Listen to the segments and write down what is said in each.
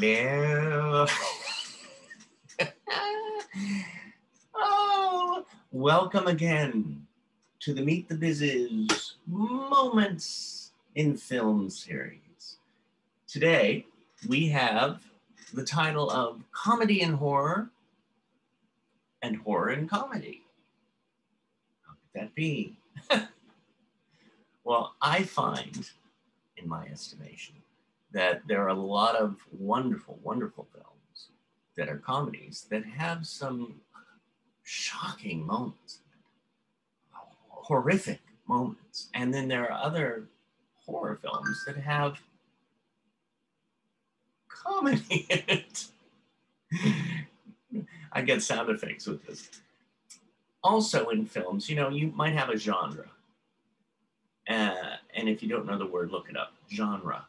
Hello. Oh, welcome again to the Meet the Biz's Moments in Film series. Today, we have the title of Comedy and Horror and Horror and Comedy. How could that be? Well, I find, in my estimation, that there are a lot of wonderful, wonderful films that are comedies that have some shocking moments, horrific moments. And then there are other horror films that have comedy in it. I get sound effects with this. Also in films, you know, you might have a genre. And if you don't know the word, look it up, genre.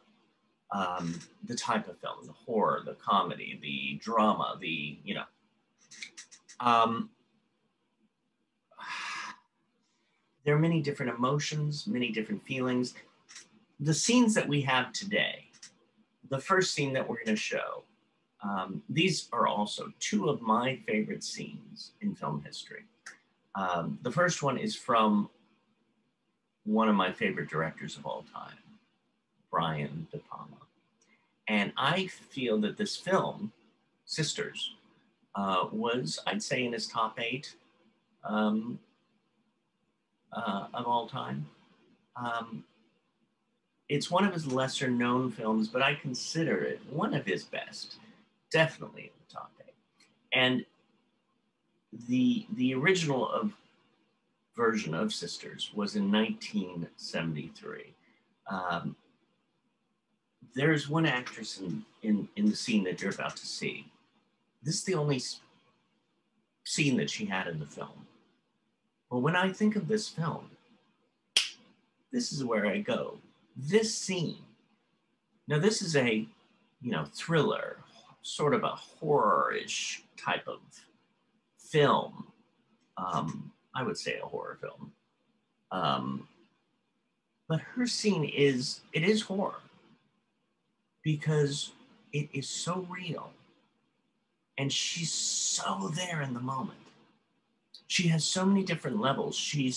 The type of film, the horror, the comedy, the drama, the, you know. There are many different emotions, many different feelings. The scenes that we have today, the first scene that we're going to show, these are also two of my favorite scenes in film history. The first one is from one of my favorite directors of all time, Brian De Palma. And I feel that this film, Sisters, was, I'd say, in his top 8 of all time. It's one of his lesser known films, but I consider it one of his best, definitely in the top 8. And the original version of Sisters was in 1973. There's one actress in the scene that you're about to see. This is the only scene that she had in the film. Well, when I think of this film, this is where I go. This scene. Now, this is a, you know, thriller, sort of a horror-ish type of film. I would say a horror film. But her scene is horror because it is so real and she's so there in the moment. She has so many different levels. She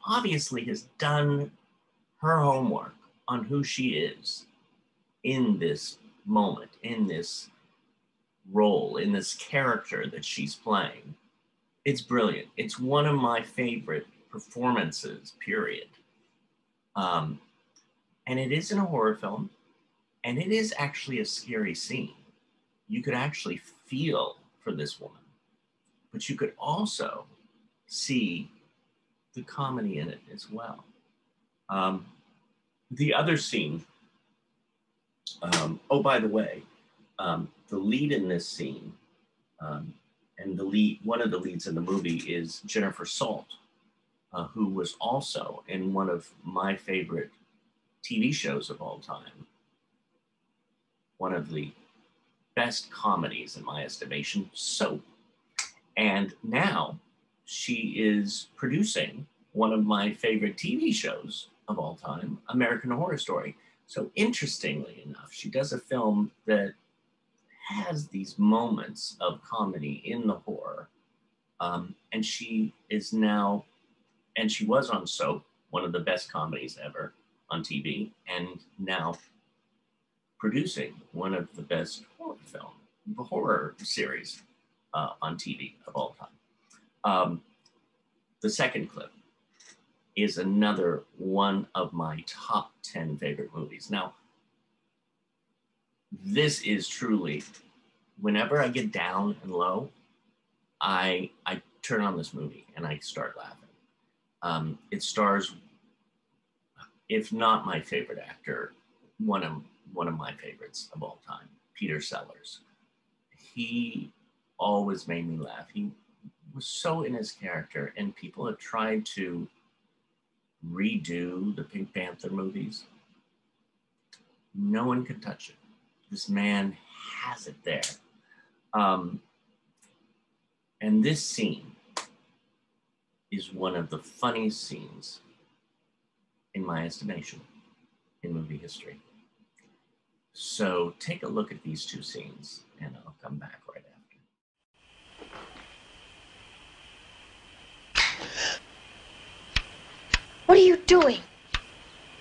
obviously has done her homework on who she is in this moment, in this role, in this character that she's playing. It's brilliant. It's one of my favorite performances, period. And it isn't a horror film, and it is actually a scary scene. You could actually feel for this woman, but you could also see the comedy in it as well. The other scene, oh, by the way, the lead in this scene, and one of the leads in the movie is Jennifer Salt, who was also in one of my favorite TV shows of all time. One of the best comedies, in my estimation, Soap. And now she is producing one of my favorite TV shows of all time, American Horror Story. So interestingly enough, she does a film that has these moments of comedy in the horror. And she is now, and she was on Soap, one of the best comedies ever on TV, and now producing one of the best horror series on TV of all time. The second clip is another one of my top 10 favorite movies. Now, this is truly, whenever I get down and low, I turn on this movie and I start laughing. It stars, if not my favorite actor, one of my favorites of all time, Peter Sellers. He always made me laugh. He was so in his character, and people have tried to redo the Pink Panther movies. No one can touch it. This man has it there. And this scene is one of the funniest scenes, in my estimation, in movie history. So take a look at these two scenes, and I'll come back right after. What are you doing?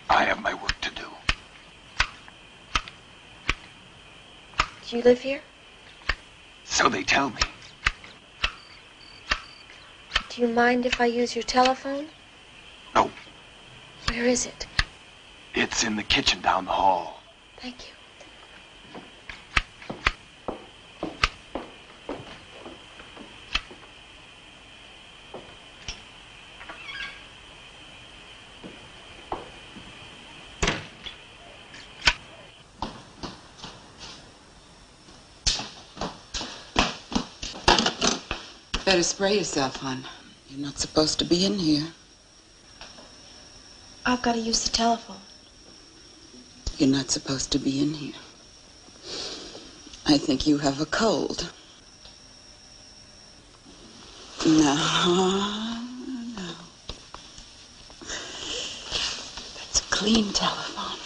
I have my work to do. Do you live here? So they tell me. Do you mind if I use your telephone? No, Where is it? it's in the kitchen down the hall. Thank you. Better spray yourself, hon. You're not supposed to be in here. I've got to use the telephone. You're not supposed to be in here. I think you have a cold. No. That's a clean telephone.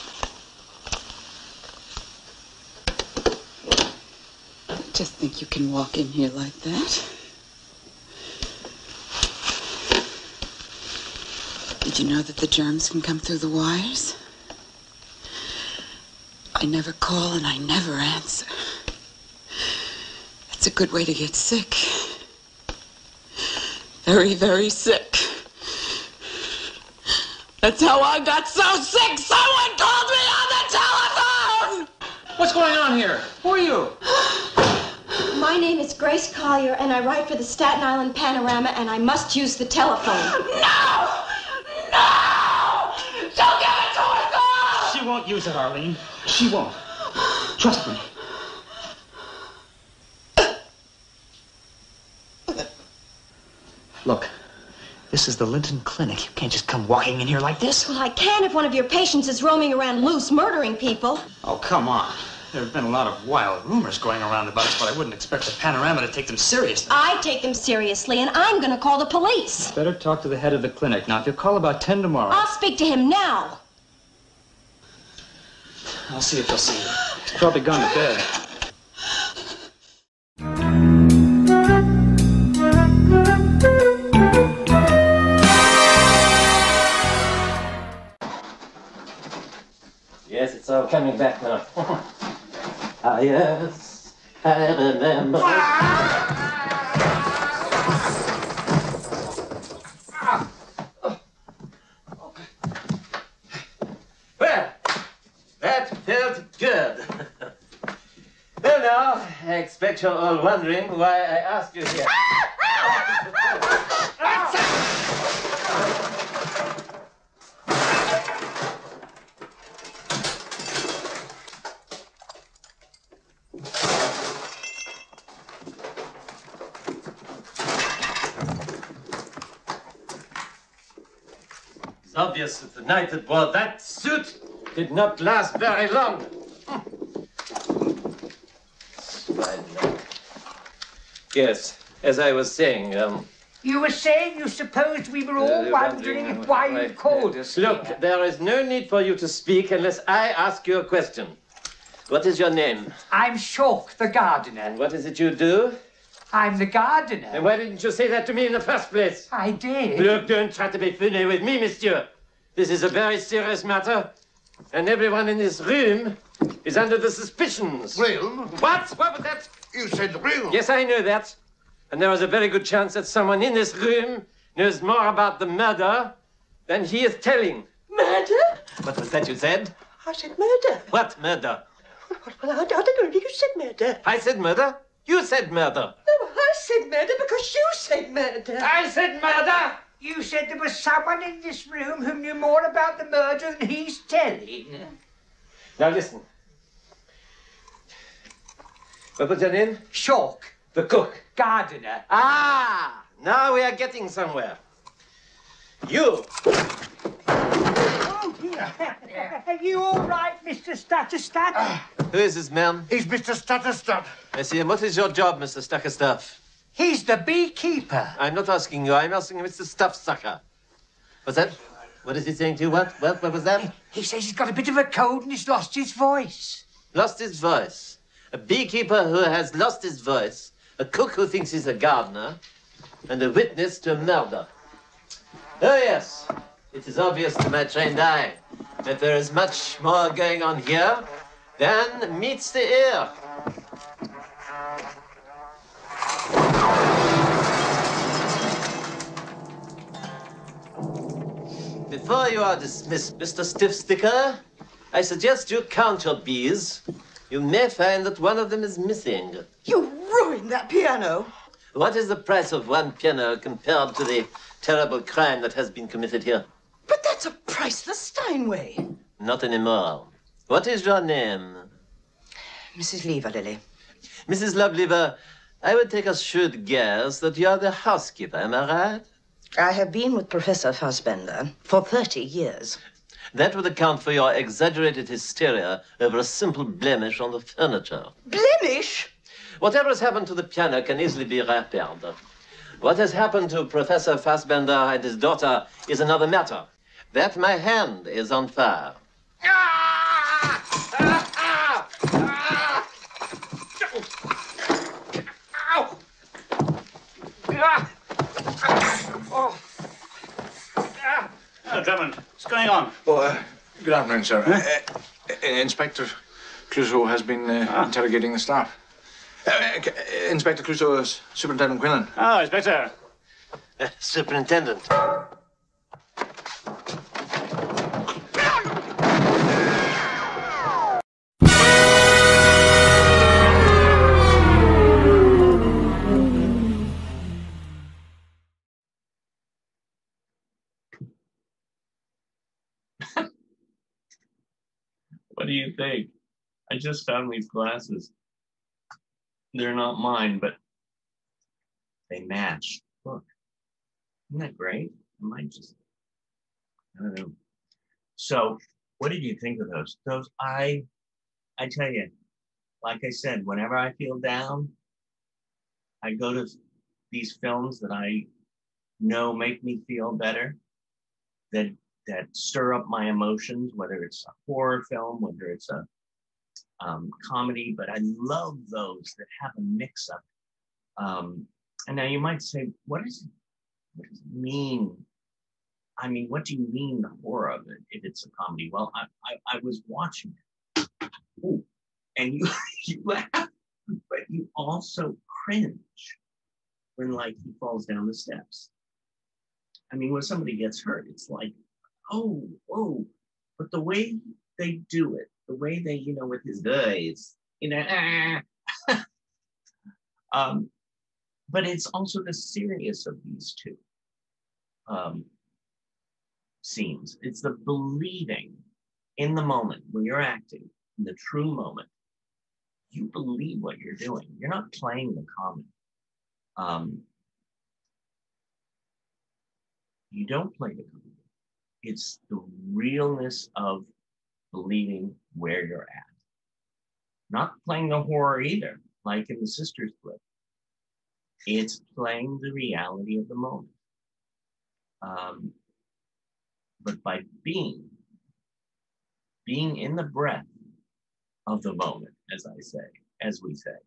Just think you can walk in here like that. Did you know that the germs can come through the wires? I never call and I never answer. It's a good way to get sick. Very, very sick. That's how I got so sick. Someone called me on the telephone! What's going on here? Who are you? My name is Grace Collier, and I write for the Staten Island Panorama, and I must use the telephone. No! No! Don't give it to her, girl! She won't use it, Arlene. She won't. Trust me. Look, this is the Linton Clinic. You can't just come walking in here like this. Well, I can if one of your patients is roaming around loose, murdering people. Oh, come on. There have been a lot of wild rumors going around about us, but I wouldn't expect the Panorama to take them seriously. I take them seriously, and I'm going to call the police. Better talk to the head of the clinic. Now, if you'll call about 10 tomorrow... I'll speak to him now. I'll see if he'll see you. He's probably gone to bed. Yes, it's all coming back now. Ah, yes, I remember. Well, that felt good. Well, now, I expect you're all wondering why I asked you here. It's obvious that the night that wore that suit did not last very long. Yes, as I was saying, You were saying you supposed we were all wondering why you called us. Look, there is no need for you to speak unless I ask you a question. What is your name? I'm Shawk, the gardener. And what is it you do? I'm the gardener. And why didn't you say that to me in the first place? I did. Look, don't try to be funny with me, monsieur. This is a very serious matter, and everyone in this room is under the suspicions. Room? What? What was that? You said room. Yes, I know that. And there is a very good chance that someone in this room knows more about the murder than he is telling. Murder? What was that you said? I said murder. What murder? Well, I don't know. You said murder. I said murder. You said murder. No, I said murder because you said murder. I said murder. You said there was someone in this room who knew more about the murder than he's telling. Now listen. What was your name? Shawk, The cook. gardener. Ah! Now we are getting somewhere. You. Oh, dear. Are you all right, Mr. Stutterstat? Who is this man? He's Mr. Stutterstud. I see him. What is your job, Mr. Stuckerstuff? He's the beekeeper. I'm not asking you. I'm asking Mr. Stuffsucker. What's that? What is he saying to you? What was that? He says he's got a bit of a cold and he's lost his voice. lost his voice, a beekeeper who has lost his voice, a cook who thinks he's a gardener, and a witness to a murder. Oh, yes, it is obvious to my trained eye that there is much more going on here than meets the ear. Before you are dismissed, Mr. Stiffsticker, I suggest you count your bees. You may find that one of them is missing. You ruined that piano. What is the price of one piano compared to the terrible crime that has been committed here? But that's a priceless Steinway. Not anymore. What is your name? Mrs. Lever, Lily. Mrs. Loveliver, I would take a shrewd guess that you are the housekeeper, am I right? I have been with Professor Fassbender for 30 years. That would account for your exaggerated hysteria over a simple blemish on the furniture. Blemish? Whatever has happened to the piano can easily be repaired. What has happened to Professor Fassbender and his daughter is another matter. That my hand is on fire. Oh, Drummond, what's going on? Oh, good afternoon, sir. Inspector Clouseau has been interrogating the staff. Inspector Clouseau is Superintendent Quinlan. Oh, Inspector. Superintendent. What do you think? I just found these glasses. They're not mine, but they match. Look, isn't that great? I might just, I don't know. So, what did you think of those? I tell you, like I said, whenever I feel down, I go to these films that I know make me feel better, that stir up my emotions, whether it's a horror film, whether it's a comedy, but I love those that have a mix-up. And now you might say, what does it mean? I mean, what do you mean the horror of it if it's a comedy? Well, I was watching it. Ooh, and you laugh, but you also cringe when, like, he falls down the steps. I mean, when somebody gets hurt, it's like, oh, whoa. But the way they do it, the way they, with his eyes, but it's also the serious of these two scenes. It's the believing in the moment when you're acting, in the true moment. You believe what you're doing. You're not playing the comedy. You don't play the comedy. It's the realness of believing where you're at. Not playing the horror either, like in the Sisters clip. It's playing the reality of the moment. But by being in the breath of the moment, as we say,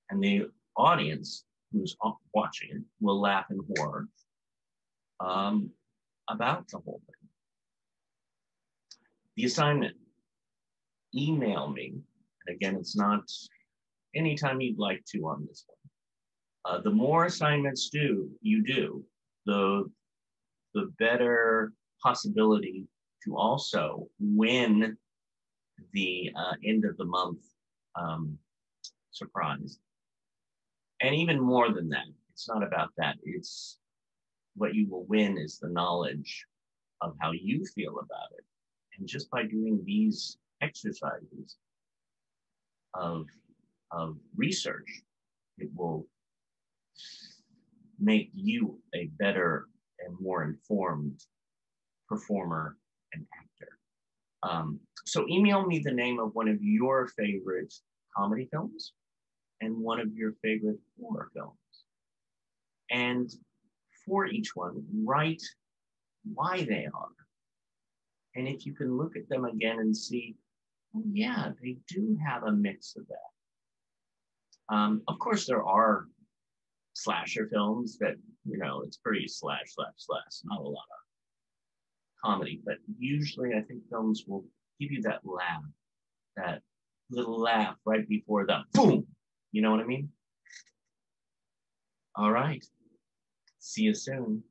and the audience who's watching it will laugh in horror about the whole thing. The assignment, email me. And again, it's not anytime you'd like to on this one. The more assignments you do, the better possibility to also win the end of the month surprise. And even more than that, it's not about that. It's what you will win is the knowledge of how you feel about it. And just by doing these exercises of research, it will make you a better and more informed performer and actor. So email me the name of one of your favorite comedy films and one of your favorite horror films. And for each one, write why they are. And if you can look at them again and see Oh, yeah, they do have a mix of that. Of course, there are slasher films that, you know, it's pretty slash, not a lot of comedy, but usually I think films will give you that laugh, that little laugh right before the boom. You know what I mean? All right. See you soon.